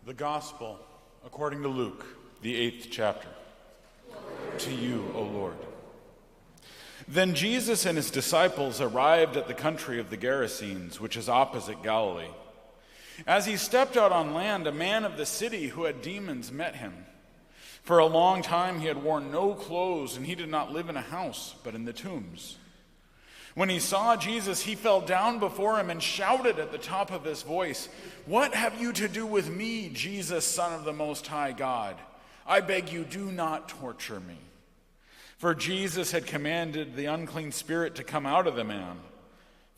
The Gospel according to Luke, the 8th chapter. To you, O Lord. Then Jesus and his disciples arrived at the country of the Gerasenes, which is opposite Galilee. As he stepped out on land, a man of the city who had demons met him. For a long time he had worn no clothes, and he did not live in a house, but in the tombs. When he saw Jesus, he fell down before him and shouted at the top of his voice, "What have you to do with me, Jesus, Son of the Most High God? I beg you, do not torture me." For Jesus had commanded the unclean spirit to come out of the man.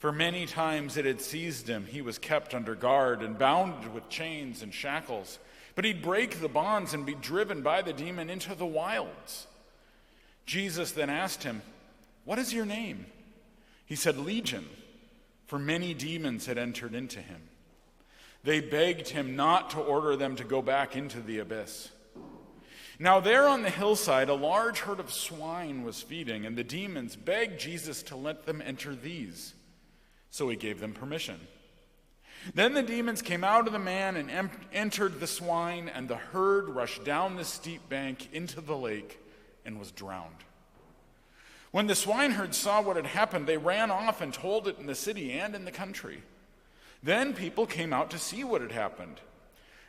For many times it had seized him. He was kept under guard and bound with chains and shackles. But he'd break the bonds and be driven by the demon into the wilds. Jesus then asked him, "What is your name?" He said, "Legion," for many demons had entered into him. They begged him not to order them to go back into the abyss. Now there on the hillside, a large herd of swine was feeding, and the demons begged Jesus to let them enter these. So he gave them permission. Then the demons came out of the man and entered the swine, and the herd rushed down the steep bank into the lake and was drowned. When the swineherds saw what had happened, they ran off and told it in the city and in the country. Then people came out to see what had happened.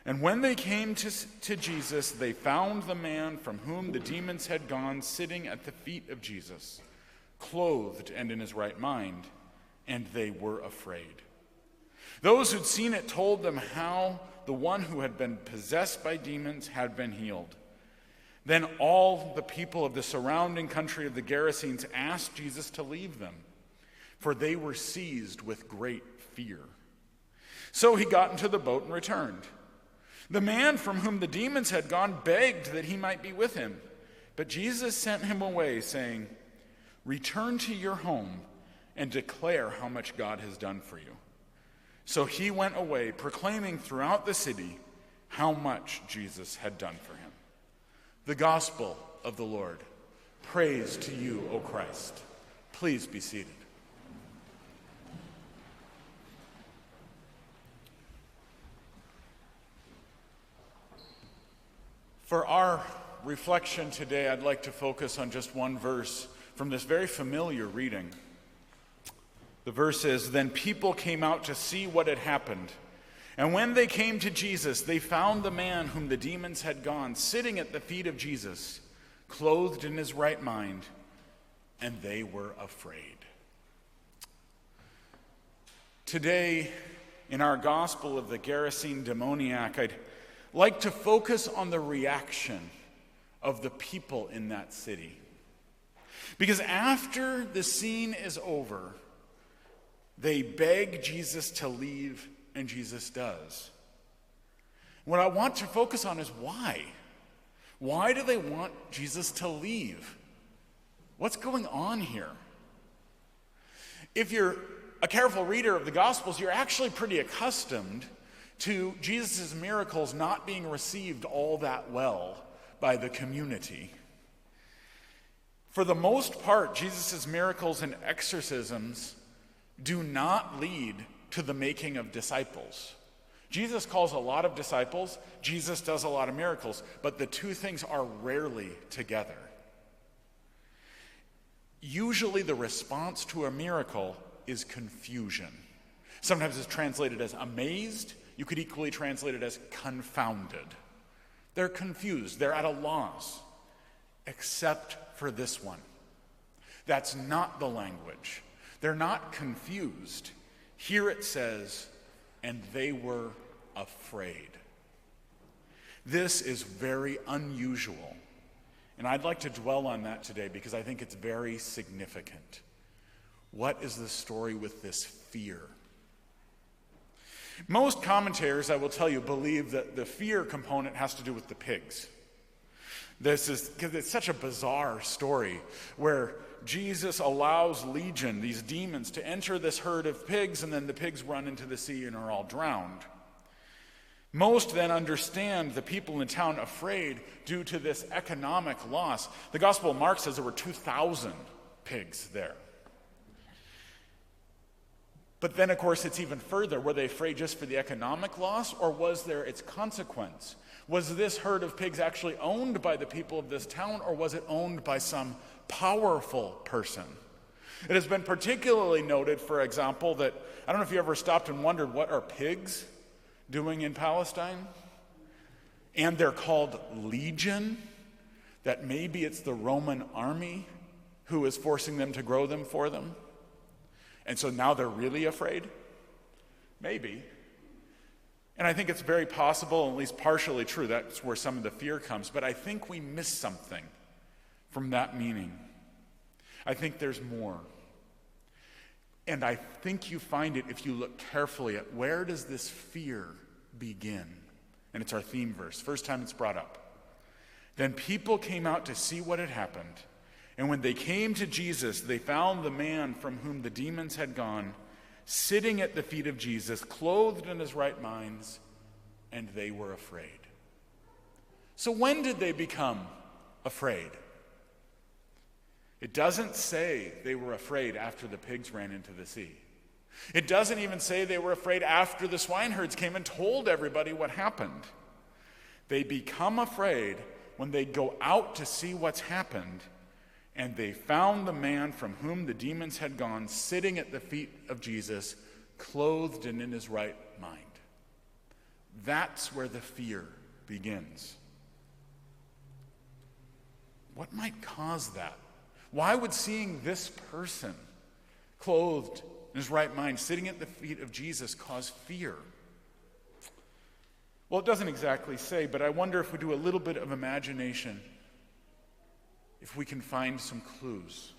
And when they came to Jesus, they found the man from whom the demons had gone sitting at the feet of Jesus, clothed and in his right mind, and they were afraid. Those who'd seen it told them how the one who had been possessed by demons had been healed. Then all the people of the surrounding country of the Gerasenes asked Jesus to leave them, for they were seized with great fear. So he got into the boat and returned. The man from whom the demons had gone begged that he might be with him, but Jesus sent him away, saying, "Return to your home and declare how much God has done for you." So he went away, proclaiming throughout the city how much Jesus had done for him. The Gospel of the Lord. Praise to you, O Christ. Please be seated. For our reflection today, I'd like to focus on just one verse from this very familiar reading. The verse is, "Then people came out to see what had happened. And when they came to Jesus, they found the man whom the demons had gone sitting at the feet of Jesus, clothed in his right mind, and they were afraid." Today, in our Gospel of the Gerasene demoniac, I'd like to focus on the reaction of the people in that city. Because after the scene is over, they beg Jesus to leave, and Jesus does. What I want to focus on is why. Why do they want Jesus to leave? What's going on here? If you're a careful reader of the Gospels, you're actually pretty accustomed to Jesus' miracles not being received all that well by the community. For the most part, Jesus' miracles and exorcisms do not lead to the making of disciples. Jesus calls a lot of disciples, Jesus does a lot of miracles, but the two things are rarely together. Usually the response to a miracle is confusion. Sometimes it's translated as amazed. You could equally translate it as confounded. They're confused, they're at a loss, except for this one. That's not the language. They're not confused. Here it says, "and they were afraid." This is very unusual, and I'd like to dwell on that today because I think it's very significant. What is the story with this fear? Most commentators, I will tell you, believe that the fear component has to do with the pigs. This is because it's such a bizarre story where Jesus allows Legion, these demons, to enter this herd of pigs, and then the pigs run into the sea and are all drowned. Most then understand the people in town afraid due to this economic loss. The Gospel of Mark says there were 2,000 pigs there. But then, of course, it's even further. Were they afraid just for the economic loss, or was there its consequence? Was this herd of pigs actually owned by the people of this town, or was it owned by some powerful person? It has been particularly noted, for example, that I don't know if you ever stopped and wondered, what are pigs doing in Palestine? And they're called legion, that maybe it's the Roman army who is forcing them to grow them for them. And so now they're really afraid? Maybe. And I think it's very possible, at least partially true, that's where some of the fear comes. But I think we miss something from that meaning. I think there's more. And I think you find it if you look carefully at where does this fear begin? And it's our theme verse, first time it's brought up. Then people came out to see what had happened. And when they came to Jesus, they found the man from whom the demons had gone, sitting at the feet of Jesus, clothed in his right minds, and they were afraid. So when did they become afraid? It doesn't say they were afraid after the pigs ran into the sea. It doesn't even say they were afraid after the swineherds came and told everybody what happened. They become afraid when they go out to see what's happened, and they found the man from whom the demons had gone sitting at the feet of Jesus, clothed and in his right mind. That's where the fear begins. What might cause that? Why would seeing this person clothed in his right mind, sitting at the feet of Jesus, cause fear? Well, it doesn't exactly say, but I wonder if we do a little bit of imagination, if we can find some clues.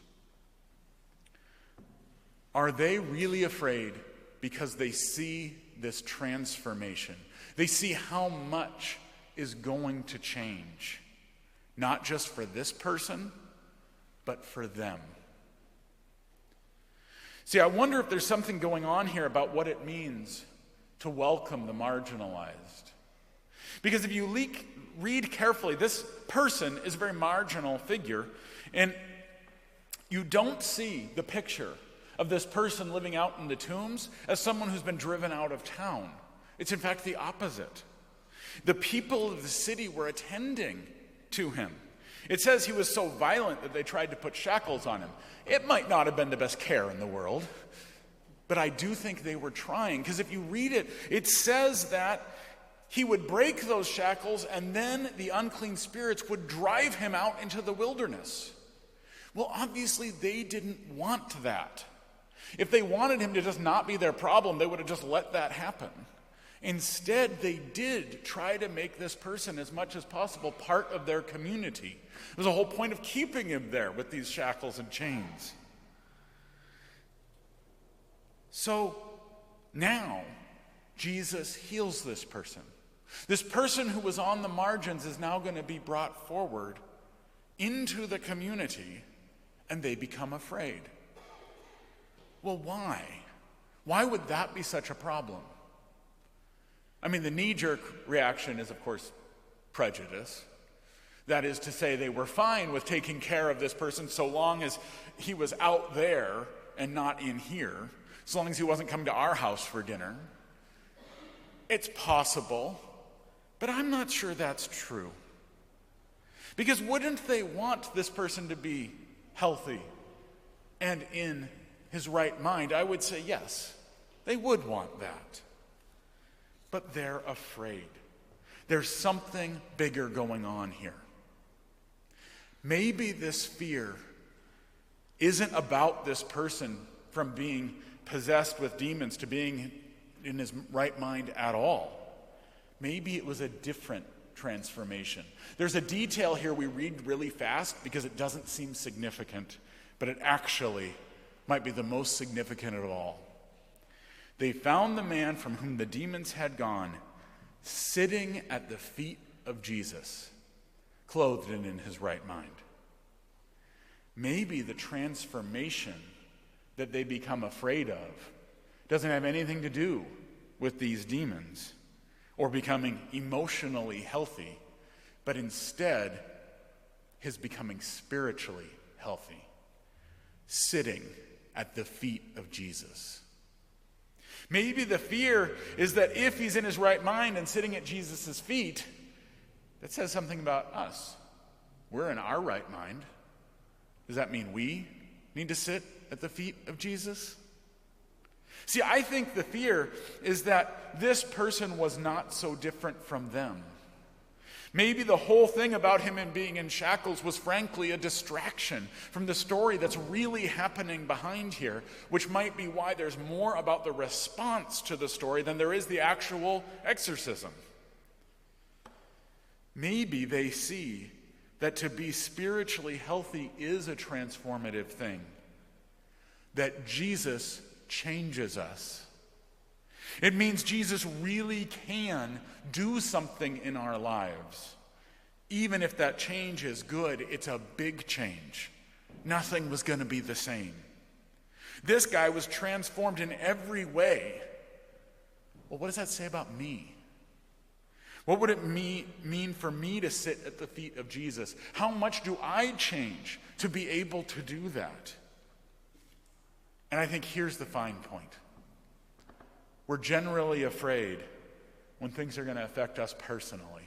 Are they really afraid because they see this transformation? They see how much is going to change, not just for this person, but for them. See, I wonder if there's something going on here about what it means to welcome the marginalized. Because if you read carefully, this person is a very marginal figure, and you don't see the picture of this person living out in the tombs as someone who's been driven out of town. It's in fact the opposite. The people of the city were attending to him. It says he was so violent that they tried to put shackles on him. It might not have been the best care in the world, but I do think they were trying, because if you read it, it says that he would break those shackles and then the unclean spirits would drive him out into the wilderness. Well, obviously they didn't want that. If they wanted him to just not be their problem, they would have just let that happen. Instead, they did try to make this person, as much as possible, part of their community. It was the whole point of keeping him there with these shackles and chains. So now, Jesus heals this person. This person who was on the margins is now going to be brought forward into the community, and they become afraid. Well, why? Why would that be such a problem? I mean, the knee-jerk reaction is, of course, prejudice. That is to say, they were fine with taking care of this person so long as he was out there and not in here, so long as he wasn't coming to our house for dinner. It's possible, but I'm not sure that's true. Because wouldn't they want this person to be healthy and in his right mind? I would say yes, they would want that. But they're afraid. There's something bigger going on here. Maybe this fear isn't about this person from being possessed with demons to being in his right mind at all. Maybe it was a different transformation. There's a detail here we read really fast because it doesn't seem significant, but it actually might be the most significant of all. They found the man from whom the demons had gone sitting at the feet of Jesus, clothed and in his right mind. Maybe the transformation that they become afraid of doesn't have anything to do with these demons or becoming emotionally healthy, but instead his becoming spiritually healthy, sitting at the feet of Jesus. Maybe the fear is that if he's in his right mind and sitting at Jesus' feet, that says something about us. We're in our right mind. Does that mean we need to sit at the feet of Jesus? See, I think the fear is that this person was not so different from them. Maybe the whole thing about him and being in shackles was frankly a distraction from the story that's really happening behind here, which might be why there's more about the response to the story than there is the actual exorcism. Maybe they see that to be spiritually healthy is a transformative thing, that Jesus changes us. It means Jesus really can do something in our lives. Even if that change is good, it's a big change. Nothing was going to be the same. This guy was transformed in every way. Well, what does that say about me? What would it mean for me to sit at the feet of Jesus? How much do I change to be able to do that? And I think here's the fine point. We're generally afraid when things are going to affect us personally.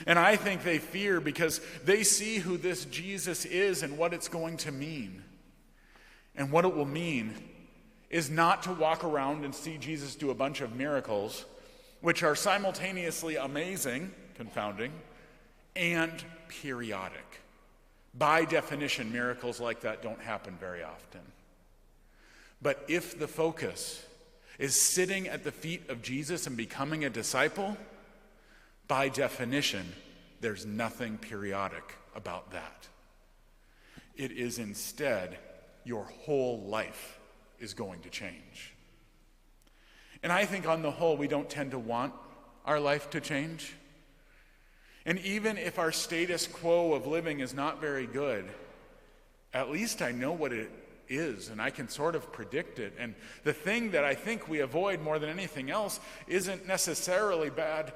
And I think they fear because they see who this Jesus is and what it's going to mean. And what it will mean is not to walk around and see Jesus do a bunch of miracles, which are simultaneously amazing, confounding, and periodic. By definition, miracles like that don't happen very often. But if the focus is sitting at the feet of Jesus and becoming a disciple, by definition, there's nothing periodic about that. It is instead your whole life is going to change. And I think on the whole, we don't tend to want our life to change. And even if our status quo of living is not very good, at least I know what it is, and I can sort of predict it. And the thing that I think we avoid more than anything else isn't necessarily bad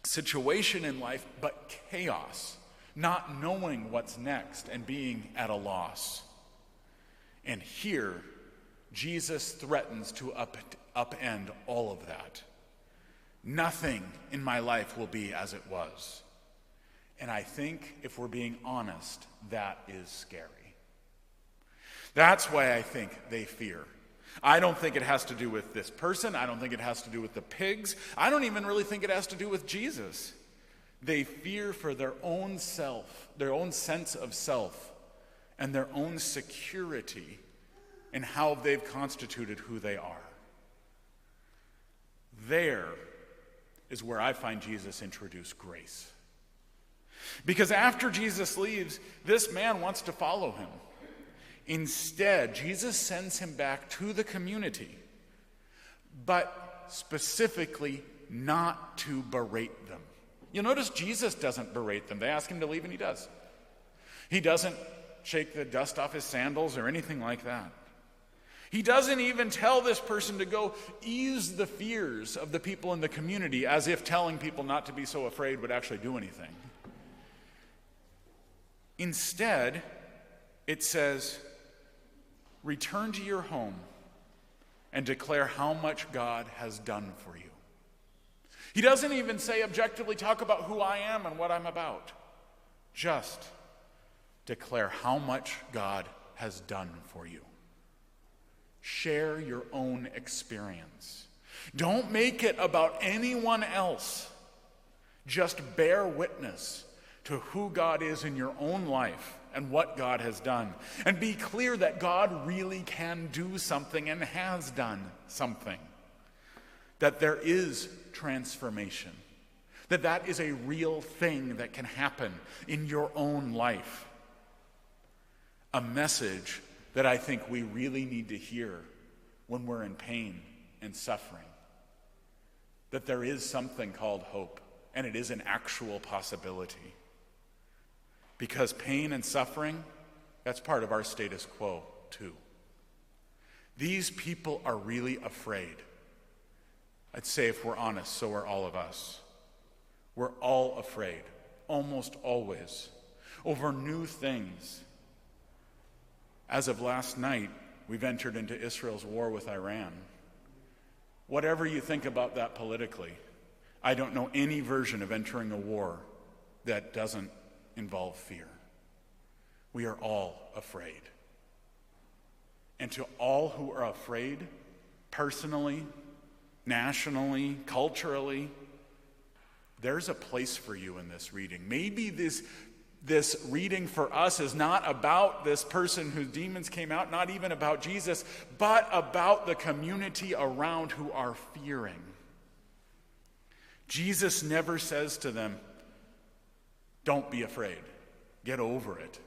situation in life, but chaos, not knowing what's next and being at a loss. And here, Jesus threatens to upend all of that. Nothing in my life will be as it was. And I think, if we're being honest, that is scary. That's why I think they fear. I don't think it has to do with this person. I don't think it has to do with the pigs. I don't even really think it has to do with Jesus. They fear for their own self, their own sense of self, and their own security in how they've constituted who they are. There is where I find Jesus introduce grace. Because after Jesus leaves, this man wants to follow him. Instead, Jesus sends him back to the community, but specifically not to berate them. You'll notice Jesus doesn't berate them. They ask him to leave, and he does. He doesn't shake the dust off his sandals or anything like that. He doesn't even tell this person to go ease the fears of the people in the community, as if telling people not to be so afraid would actually do anything. Instead, it says, return to your home and declare how much God has done for you. He doesn't even say objectively, talk about who I am and what I'm about. Just declare how much God has done for you. Share your own experience. Don't make it about anyone else. Just bear witness to who God is in your own life and what God has done. And be clear that God really can do something and has done something. That there is transformation. That is a real thing that can happen in your own life. A message that I think we really need to hear when we're in pain and suffering. That there is something called hope, and it is an actual possibility. Because pain and suffering, that's part of our status quo too. These people are really afraid. I'd say, if we're honest, so are all of us. We're all afraid, almost always, over new things. As of last night, we've entered into Israel's war with Iran. Whatever you think about that politically, I don't know any version of entering a war that doesn't involve fear. We are all afraid. And to all who are afraid, personally, nationally, culturally, there's a place for you in this reading. Maybe this reading for us is not about this person whose demons came out, not even about Jesus, but about the community around who are fearing. Jesus never says to them, "Don't be afraid. Get over it."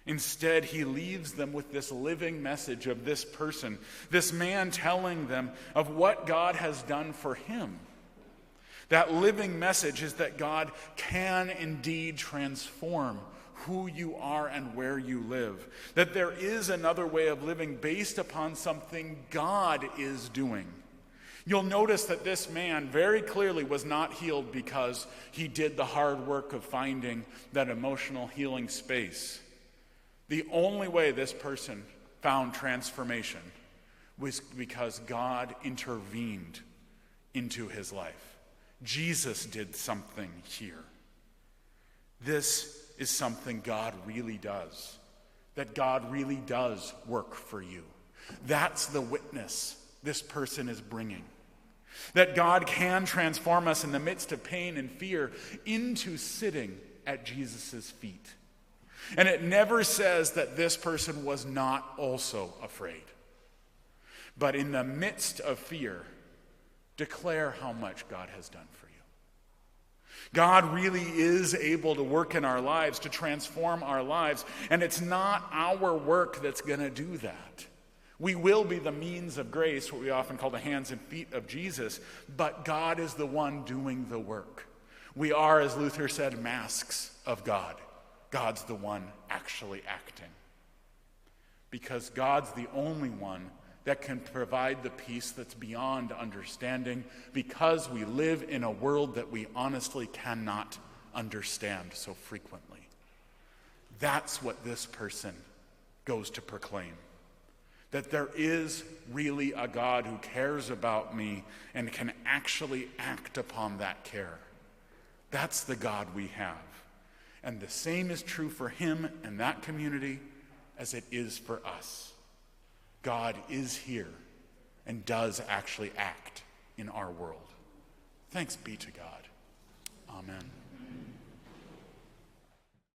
Instead, he leaves them with this living message of this person, this man telling them of what God has done for him. That living message is that God can indeed transform who you are and where you live. That there is another way of living based upon something God is doing. You'll notice that this man very clearly was not healed because he did the hard work of finding that emotional healing space. The only way this person found transformation was because God intervened into his life. Jesus did something here. This is something God really does. That God really does work for you. That's the witness this person is bringing. That God can transform us in the midst of pain and fear into sitting at Jesus' feet. And it never says that this person was not also afraid. But in the midst of fear, declare how much God has done for you. God really is able to work in our lives, to transform our lives, and it's not our work that's going to do that. We will be the means of grace, what we often call the hands and feet of Jesus, but God is the one doing the work. We are, as Luther said, masks of God. God's the one actually acting. Because God's the only one that can provide the peace that's beyond understanding, because we live in a world that we honestly cannot understand so frequently. That's what this person goes to proclaim. That there is really a God who cares about me and can actually act upon that care. That's the God we have. And the same is true for him and that community as it is for us. God is here and does actually act in our world. Thanks be to God. Amen.